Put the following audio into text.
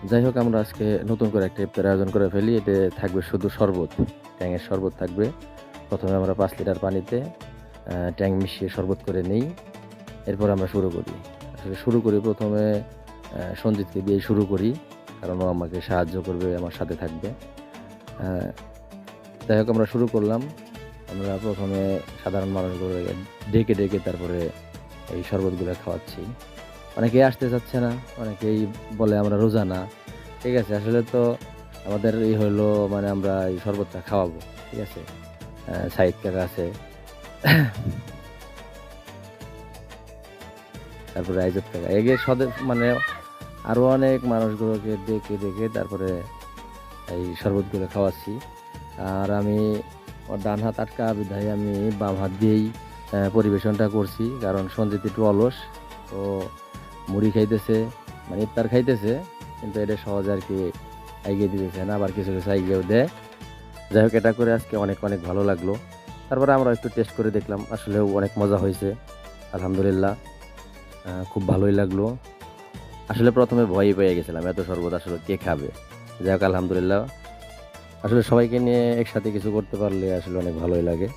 যাই হোক, আমরা আজকে নতুন করে একটা ইফতার আয়োজন করে ফেলি। এতে থাকবে শুধু শরবত, ট্যাংয়ের শরবত থাকবে। প্রথমে আমরা ৫ লিটার পানিতে ট্যাং মিশিয়ে শরবত করে নিই। এরপর আমরা শুরু করি। আসলে শুরু করি প্রথমে সঞ্জিতকে দিয়েই শুরু করি, কারণ ও আমাকে সাহায্য করবে, আমার সাথে থাকবে। আ যাই হোক, আমরা শুরু করলাম। আমরা প্রথমে সাধারণ মানুষগুলোকে ডেকে তারপরে এই শরবতগুলো খাওয়াচ্ছি। অনেকেই আসতে চাচ্ছে না, অনেকেই বলে আমরা রোজা না। ঠিক আছে? আসলে তো আমাদের হইলো, মানে আমরা এই শরবতটা খাওয়াবো। ঠিক আছে? সাইদ কাকা আছে, তারপরে আইজত কাকা। এগে মানে আরো অনেক মানুষগুলোকে ডেকে তারপরে এই শরবতগুলো খাওয়াচ্ছি। আর আমি ওর ডান হাত আটকা বিধায় আমি বাম হাত দিয়েই পরিবেশনটা করছি। কারণ সঞ্জিত একটু অলস। ও মুড়ি খাইতেছে, মানে ইফতার খাইতেছে, কিন্তু এটা সহজে আরকি এগিয়ে দিতেছে না, আবার কিছু এগিয়েও দেয়। যাই হোক, এটা করে আজকে অনেক ভালো লাগলো। তারপরে আমরা একটু টেস্ট করে দেখলাম, আসলেও অনেক মজা হয়েছে। আলহামদুলিল্লাহ, খুব ভালোই লাগলো। আসলে প্রথমে ভয়ই পেয়ে গেছিলাম, এত শরবত আসলে কে খাবে? যাই হোক, আলহামদুলিল্লাহ। আসলে সবাইকে নিয়ে একসাথে কিছু করতে পারলে আসলে অনেক ভালোই লাগে।